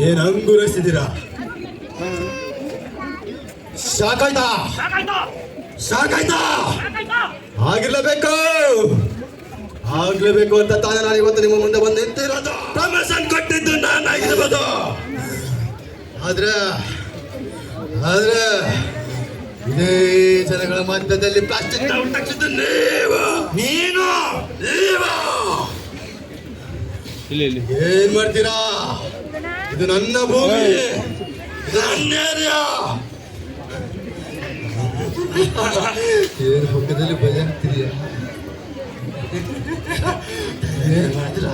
ಏನ್ ಅಂಗುರಿಸಿದ್ದೀರಾ? ಸಾಕಾಯ್ತಾ? ಆಗಿರ್ಲೇಬೇಕು ಅಂತ ತಾನೇ ನಾನು ಇವತ್ತು ನಿಮ್ಮ ಮುಂದೆ ಬಂದು ನಿಂತಿರೋದು. ಪ್ರಮೋಷನ್ ಕೊಟ್ಟಿದ್ದು ನಾನಾಗಿರ್ಬೋದು, ಆದ್ರೆ ಇದೇ ಜನಗಳ ಮಧ್ಯದಲ್ಲಿ ಪ್ಲಾಸ್ಟಿಕ್ ನೀನು ಏನ್ ಮಾಡ್ತೀರಾ? ಇದು ನನ್ನ ಭೂಮಿ, ಇದು ನನ್ನ ಏರಿಯಾ. ಏನ್ ಪಕ್ಕದಲ್ಲಿ ಬಜಾಗ್ತಿದೀಯ? ಏನ್ ಮಾಡ್ತೀರಾ?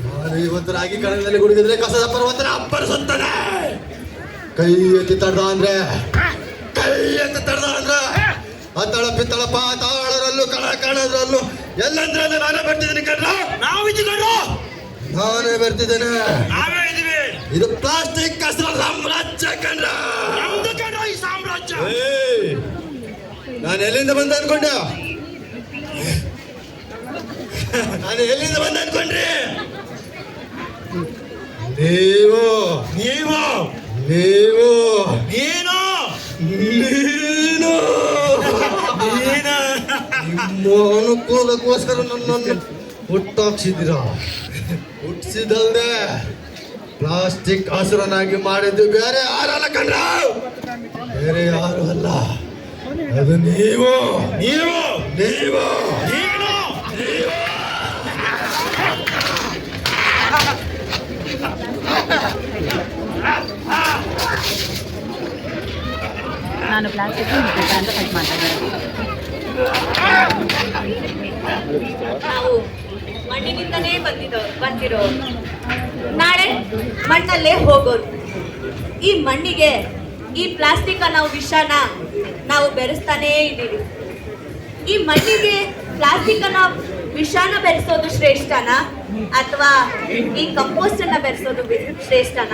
ನಾನು ಇವತ್ತು ರಾಗಿ ಕಣದಲ್ಲಿ ಗುಡಿಗಿದ್ರೆ ಕಸದ ಪರ್ವತನ ಅಪ್ಪರಿಸುತ್ತಾನೆ. ಕೈ ಎತ್ತಿ ತಡ್ದ ಅಂದ್ರೆ ಅತ್ತಳ ಪಿತ್ತಳ ಪಾತಾಳರಲ್ಲೂ ಕಣದರಲ್ಲೂ ಎಲ್ಲಂದ್ರೆ ನಾನೇ ಬರ್ತಿದ್ದೀನಿ ಕಣ್ಣ. ನಾನೇ ಬರ್ತಿದ್ದೇನೆ. ಇದು ಪ್ಲಾಸ್ಟಿಕ್ ಕಸರ ಸಾಮ್ರಾಜ್ಯ ಕಣ್ಣ. ಈ ಸಾಮ್ರಾಜ್ಯ ನಾನು ಎಲ್ಲಿಂದ ಬಂದ ಅನ್ಕೊಂಡೆ? ನೀವು ನಿಮ್ಮ ಅನುಕೂಲಕ್ಕೋಸ್ಕರ ನನ್ನನ್ನು ಹುಟ್ಟಾಕ್ಸಿದ್ದೀರಾ. ಹುಟ್ಟಿಸಿದಲ್ದೆ ಪ್ಲಾಸ್ಟಿಕ್ ಹಸುರನಾಗಿ ಮಾಡಿದ್ದು ಬೇರೆ ಯಾರಲ್ಲ ಕಣ್ರ, ಬೇರೆ ಯಾರು ಅಲ್ಲ, ಅದು ನೀವು. ನಾನು ಪ್ಲಾಸ್ಟಿಕ್ ಅಂತ ಕಟ್ ಮಾಡ್ತಾ ನಾವು ಮಣ್ಣಿನಿಂದನೇ ಬಂದಿರೋ ನಾಳೆ ಮಣ್ಣಲ್ಲೇ ಹೋಗೋದು. ಈ ಮಣ್ಣಿಗೆ ಈ ಪ್ಲಾಸ್ಟಿಕ್ ಅನ್ನೋ ವಿಷನ ನಾವು ಬೆರೆಸ್ತಾನೇ ಇದ್ದೀವಿ. ಈ ಮಣ್ಣಿಗೆ ಪ್ಲಾಸ್ಟಿಕ್ ಅನ್ನೋ ವಿಷಾನ ಬೆರೆಸೋದು ಶ್ರೇಷ್ಠನಾ ಅಥವಾ ಈ ಕಂಪೋಸ್ಟ್ ಅನ್ನ ಬೆರೆಸೋದು ಶ್ರೇಷ್ಠನ?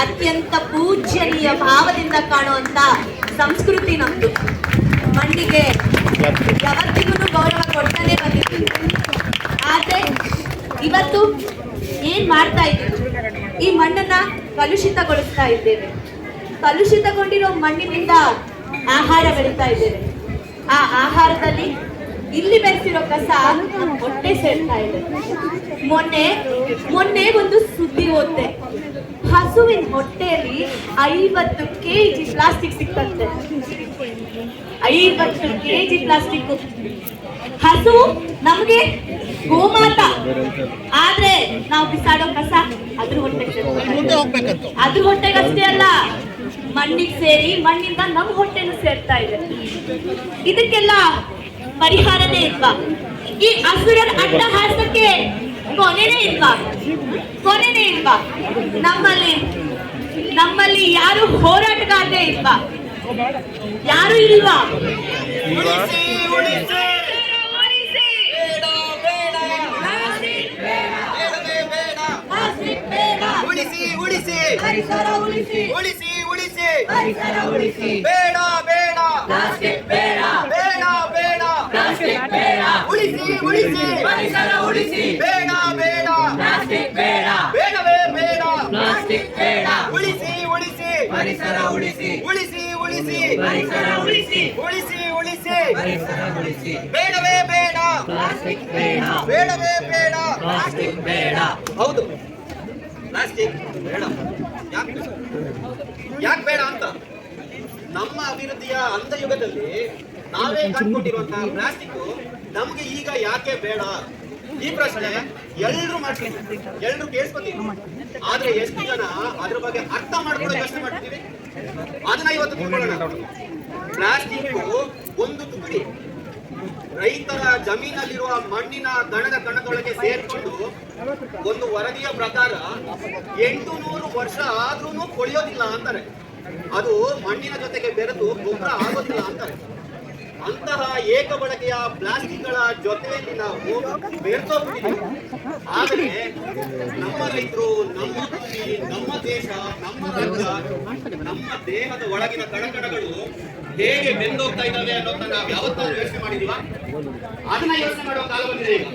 ಅತ್ಯಂತ ಪೂಜ್ಯನೀಯ ಭಾವದಿಂದ ಕಾಣುವಂತ ಸಂಸ್ಕೃತಿ ನಮ್ದು. ಮಣ್ಣಿಗೆ ಯಾವತ್ತಿಗೂ ಗೌರವ ಕೊಡ್ತಾನೆ ಬಂದಿದ್ದೀವಿ. ಆದ್ರೆ ಇವತ್ತು ಏನ್ ಮಾಡ್ತಾ ಇದ್ದೀವಿ? ಈ ಮಣ್ಣನ್ನ ಕಲುಷಿತಗೊಳಿಸ್ತಾ ಇದ್ದೇವೆ. ಕಲುಷಿತಗೊಂಡಿರೋ ಮಣ್ಣಿನಿಂದ ಆಹಾರ ಬೆಳೀತಾ ಇದ್ದೇವೆ. ಆ ಆಹಾರದಲ್ಲಿ ಇಲ್ಲಿ ಬೆರೆಸಿರೋ ಕಸ ನಮ್ಮ ಹೊಟ್ಟೆ ಸೇರ್ತಾ ಇದೆ. ಮೊನ್ನೆ ಒಂದು ಸುದ್ದಿ ಓದ್ದೆ. ಹಸುವಿನ ಹೊಟ್ಟೆಯಲ್ಲಿ 50 kg ಪ್ಲಾಸ್ಟಿಕ್ ಸಿಕ್ಕಂತೆ. 50 kg plastic. ಹಸು ನಮ್ಗೆ ಗೋಮಾತ, ಆದ್ರೆ ನಾವು ಬಿಸಾಡೋ ಕಸ ಅದ್ರ ಹೊಟ್ಟೆಗೆ ಅದ್ರ ಹೊಟ್ಟೆಗಷ್ಟೇ ಅಲ್ಲ, ಮಣ್ಣಿಗೆ ಸೇರಿ ಮಣ್ಣಿಂದ ನಮ್ಮ ಹೊಟ್ಟೆನೂ ಸೇರ್ತಾ ಇದೆ. ಇದಕ್ಕೆಲ್ಲ ಪರಿಹಾರನೇ ಇಲ್ವಾ? ಈ ಅಸುರರ ಅಟ್ಟಹಾಸಕ್ಕೆ ಕೊನೆನೇ ಇಲ್ವಾ? ನಮ್ಮಲ್ಲಿ ಯಾರು ಹೋರಾಟಗಾರರೇ ಇಲ್ವಾ? ಯಾರು ಇಲ್ವಾ? ಪರಿಸರ ಉಳಿಸಿ ಉಳಿಸಿ ಉಳಿಸಿ ಪರಿಸರ ಉಳಿಸಿ ಬೇಡ ಬೇಡ ಪ್ಲಾಸ್ಟಿಕ್ ಬೇಡ ಬೇಡ ಬೇಡ ಪ್ಲಾಸ್ಟಿಕ್ ಬೇಡ ಉಳಿಸಿ ಉಳಿಸಿ ಪರಿಸರ ಉಳಿಸಿ ಬೇಡ ಬೇಡ ಪ್ಲಾಸ್ಟಿಕ್ ಬೇಡ ಬೇಡವೇ ಬೇಡ ಪ್ಲಾಸ್ಟಿಕ್ ಬೇಡ ಉಳಿಸಿ ಉಳಿಸಿ ಪರಿಸರ ಉಳಿಸಿ ಉಳಿಸಿ ಉಳಿಸಿ ಪರಿಸರ ಉಳಿಸಿ ಉಳಿಸಿ ಉಳಿಸಿ ಪರಿಸರ ಉಳಿಸಿ ಬೇಡವೇ ಬೇಡ ಪ್ಲಾಸ್ಟಿಕ್ ಬೇಡ ಬೇಡವೇ ಬೇಡ ಪ್ಲಾಸ್ಟಿಕ್ ಬೇಡ. ಹೌದು, ಪ್ಲಾಸ್ಟಿಕ್ ಬೇಡ. ಯಾಕೆ ಬೇಡ ಅಂತ ನಮ್ಮ ಅಭಿವೃದ್ಧಿಯ ಅಂತಯುಗದಲ್ಲಿ ನಾವೇ ಕಂಡುಕೊಂಡಿರುವಂತಹ ಪ್ಲಾಸ್ಟಿಕ್ ನಮ್ಗೆ ಈಗ ಯಾಕೆ ಬೇಡ? ಈ ಪ್ರಶ್ನೆ ಎಲ್ಲರೂ ಮಾಡ್ತೀವಿ, ಎಲ್ಲರೂ ಕೇಳಿಸ್ಕೊತೀವಿ. ಆದ್ರೆ ಎಷ್ಟು ಜನ ಅದ್ರ ಬಗ್ಗೆ ಅರ್ಥ ಮಾಡ್ಕೊಳ್ಳೋ ಕಷ್ಟ ಮಾಡ್ತೀವಿ? ಅದನ್ನ ಇವತ್ತು ತಿಳ್ಕೊಳ್ಳೋಣ. ಪ್ಲಾಸ್ಟಿಕ್ ಒಂದು ತುಕಡಿ ರೈತರ ಜಮೀನಲ್ಲಿರುವ ಮಣ್ಣಿನ ದಣದ ಕಣದೊಳಗೆ ಸೇರ್ಕೊಂಡು ಒಂದು ವರದಿಯ ಪ್ರಕಾರ 800 ವರ್ಷ ಆದ್ರೂ ಕೊಳೆಯೋದಿಲ್ಲ ಅಂತಾರೆ. ಅದು ಮಣ್ಣಿನ ಜೊತೆಗೆ ಬೆರೆತು ಗೊಬ್ಬರ ಆಗೋದಿಲ್ಲ ಅಂತಾರೆ. ಅಂತಹ ಏಕ ಬಳಕೆಯ ಪ್ಲಾಸ್ಟಿಕ್ಗಳ ಜೊತೆಯಲ್ಲಿ ನಾವು ಬೆರೆಸೋಗ್ಬಿಟ್ಟಿದ್ದೀವಿ. ಆದರೆ ನಮ್ಮ ರೈತರು, ನಮ್ಮ ಕೃಷಿ, ನಮ್ಮ ದೇಶ, ನಮ್ಮ ರಾಜ್ಯ, ನಮ್ಮ ದೇಹದ ಒಳಗಿನ ಕಣಕಣಗಳು ಹೇಗೆ ಬೆಂದೋಗ್ತಾ ಇದ್ದಾವೆ ಅನ್ನೋದನ್ನ ನಾವು ಯಾವತ್ತಾದ್ರೂ ಯೋಚನೆ ಮಾಡಿದೀವ? ಅದನ್ನ ಯೋಚನೆ ಮಾಡುವ ಕಾಲ ಬಂದಿದೆ ಈಗ.